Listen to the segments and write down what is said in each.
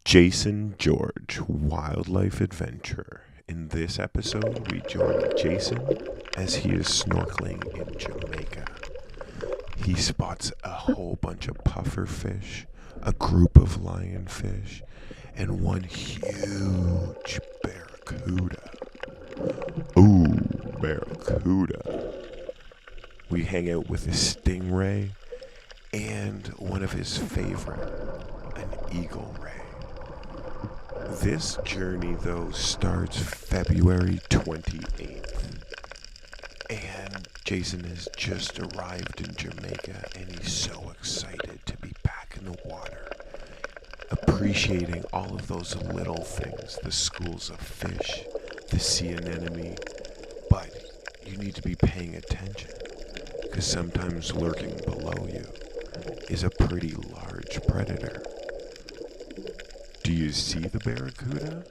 Jason George, Wildlife Adventure. In this episode, we join Jason as he is snorkeling in Jamaica. He spots a whole bunch of puffer fish, a group of lionfish, and one huge barracuda. Ooh, barracuda. We hang out with a stingray and one of his favorite, an eagle ray. This journey, though, starts February 28th. And Jason has just arrived in Jamaica, and he's so excited to be back in the water, appreciating all of those little things, the schools of fish, the sea anemone. But you need to be paying attention, because sometimes lurking below you is a pretty large predator. Do you see the barracuda?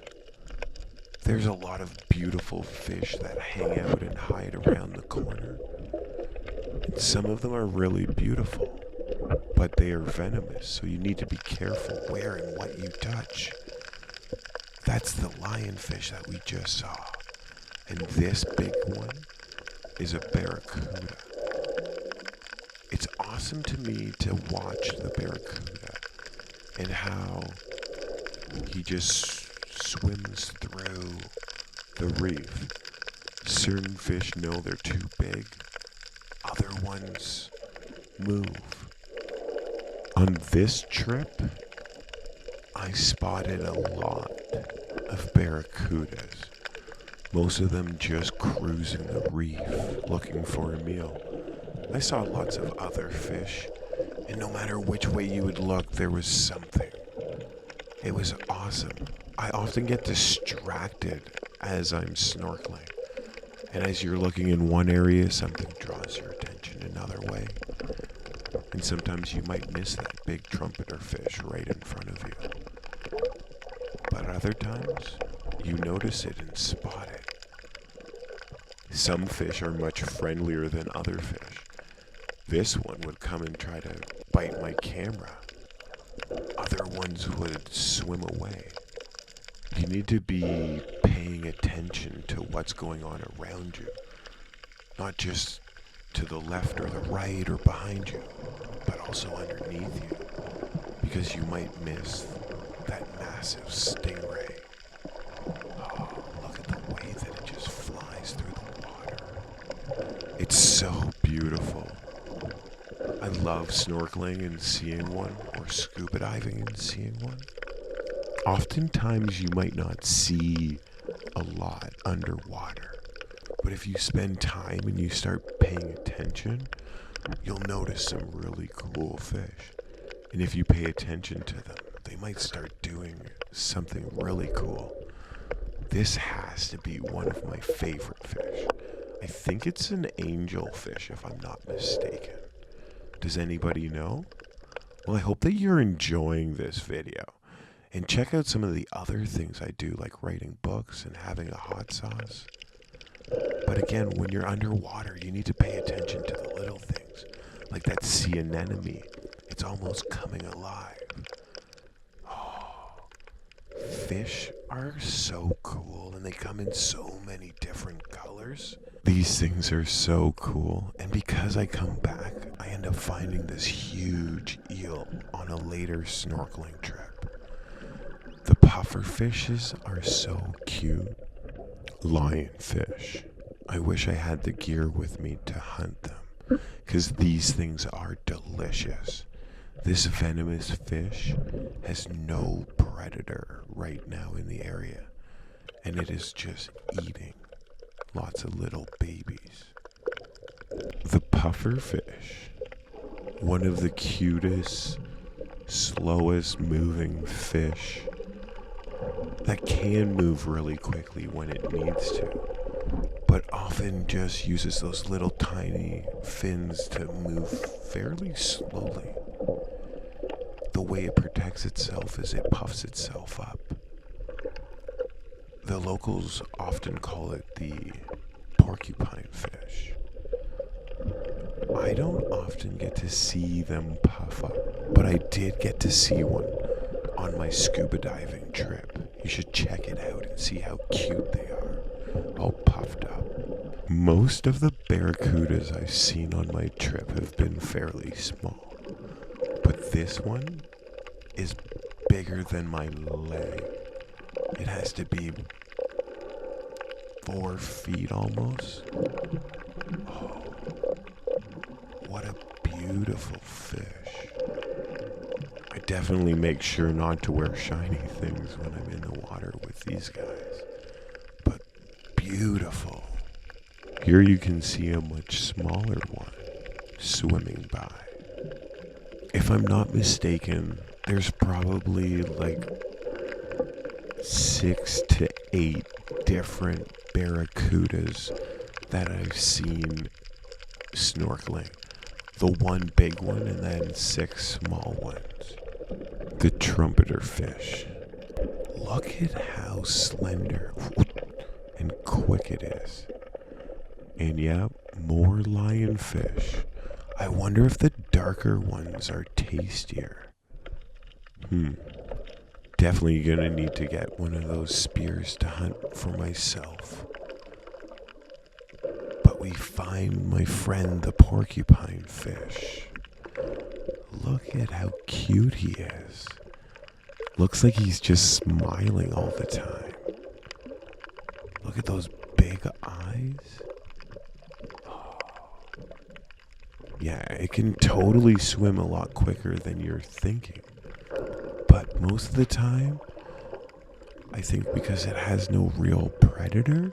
There's a lot of beautiful fish that hang out and hide around the corner. And some of them are really beautiful, but they are venomous, so you need to be careful where and what you touch. That's the lionfish that we just saw. And this big one is a barracuda. It's awesome to me to watch the barracuda and how he just swims through the reef. Certain fish know they're too big. Other ones move. On this trip, I spotted a lot of barracudas. Most of them just cruising the reef, looking for a meal. I saw lots of other fish, and no matter which way you would look, there was something. It was awesome. I often get distracted as I'm snorkeling. And as you're looking in one area, something draws your attention another way. And sometimes you might miss that big trumpeter fish right in front of you. But other times, you notice it and spot it. Some fish are much friendlier than other fish. This one would come and try to bite my camera. Other ones would swim away. You need to be paying attention to what's going on around you. Not just to the left or the right or behind you, but also underneath you. Because you might miss that massive stingray. Oh, look at the way that it just flies through the water. It's so beautiful. I love snorkeling and seeing one, or scuba diving and seeing one. Oftentimes you might not see a lot underwater, but if you spend time and you start paying attention, you'll notice some really cool fish. And if you pay attention to them, they might start doing something really cool. This has to be one of my favorite fish. I think it's an angelfish, if I'm not mistaken. Does anybody know? Well, I hope that you're enjoying this video. And check out some of the other things I do, like writing books and having a hot sauce. But again, when you're underwater, you need to pay attention to the little things. Like that sea anemone. It's almost coming alive. Oh, fish are so cool, and they come in so many different colors. These things are so cool, and because I come back, I end up finding this huge eel on a later snorkeling trip. The puffer fishes are so cute. Lionfish. I wish I had the gear with me to hunt them, because these things are delicious. This venomous fish has no predator right now in the area, and it is just eating lots of little babies. The puffer fish, one of the cutest, slowest moving fish that can move really quickly when it needs to, but often just uses those little tiny fins to move fairly slowly. The way it protects itself is it puffs itself up. The locals often call it the porcupine fish. I don't often get to see them puff up, but I did get to see one on my scuba diving trip. You should check it out and see how cute they are, all puffed up. Most of the barracudas I've seen on my trip have been fairly small, but this one is bigger than my leg. It has to be 4 feet almost. Oh, what a beautiful fish. I definitely make sure not to wear shiny things when I'm in the water with these guys. But beautiful. Here you can see a much smaller one swimming by. If I'm not mistaken, there's probably like 6 to 8 different barracudas that I've seen snorkeling. The one big one and then 6 small ones. The trumpeter fish. Look at how slender and quick it is. And yeah, more lionfish. I wonder if the darker ones are tastier. Definitely gonna need to get one of those spears to hunt for myself. But we find my friend the porcupine fish. Look at how cute he is. Looks like he's just smiling all the time. Look at those big eyes. Oh. Yeah, it can totally swim a lot quicker than you're thinking. But most of the time, I think because it has no real predator,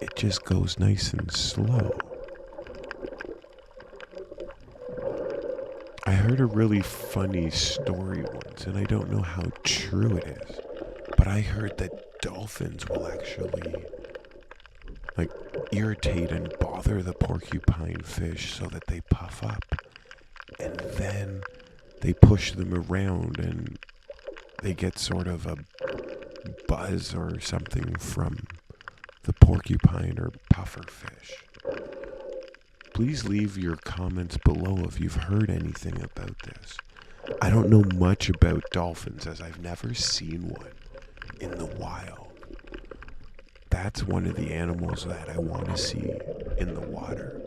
it just goes nice and slow. I heard a really funny story once, and I don't know how true it is, but I heard that dolphins will actually irritate and bother the porcupine fish so that they puff up, and then they push them around and they get sort of a buzz or something from the porcupine or puffer fish. Please leave your comments below if you've heard anything about this. I don't know much about dolphins as I've never seen one in the wild. That's one of the animals that I want to see in the water.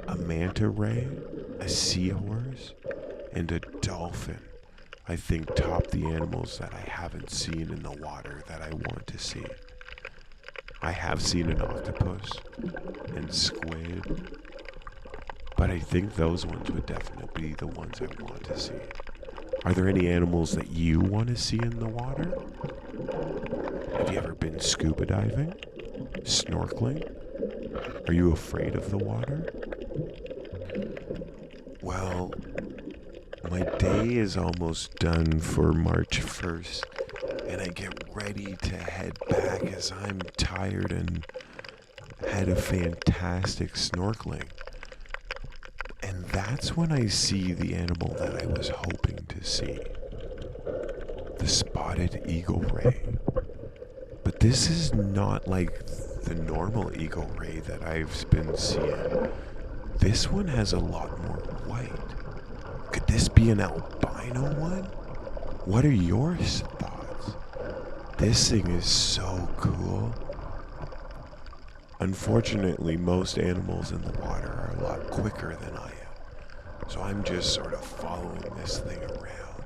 A manta ray, a seahorse, and a dolphin, I think, top the animals that I haven't seen in the water that I want to see. I have seen an octopus and squid, but I think those ones would definitely be the ones I want to see. Are there any animals that you want to see in the water? Have you ever been scuba diving? Snorkeling? Are you afraid of the water? Well, my day is almost done for March 1st, and I get ready to head back as I'm tired and had a fantastic snorkeling. And that's when I see the animal that I was hoping to see. The spotted eagle ray. But this is not like the normal eagle ray that I've been seeing. This one has a lot more white. Could this be an albino one? What are your thoughts? This thing is so cool. Unfortunately, most animals in the water are a lot quicker than I am. So I'm just sort of following this thing around.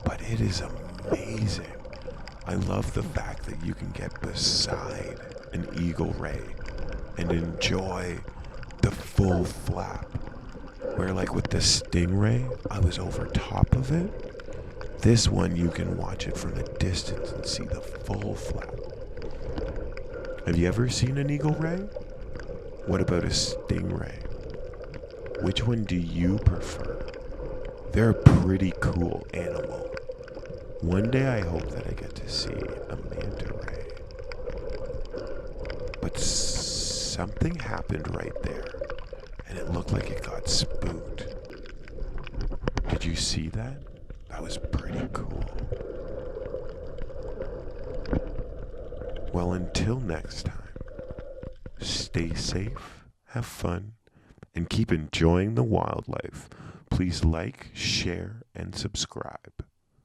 But it is amazing. I love the fact that you can get beside an eagle ray and enjoy the full flap. Where like with the stingray, I was over top of it. This one, you can watch it from a distance and see the full flap. Have you ever seen an eagle ray? What about a stingray? Which one do you prefer? They're a pretty cool animal. One day I hope that I get to see a manta ray. But something happened right there, and it looked like it got spooked. Did you see that? That was pretty cool. Well, until next time, stay safe, have fun, and keep enjoying the wildlife. Please like, share, and subscribe.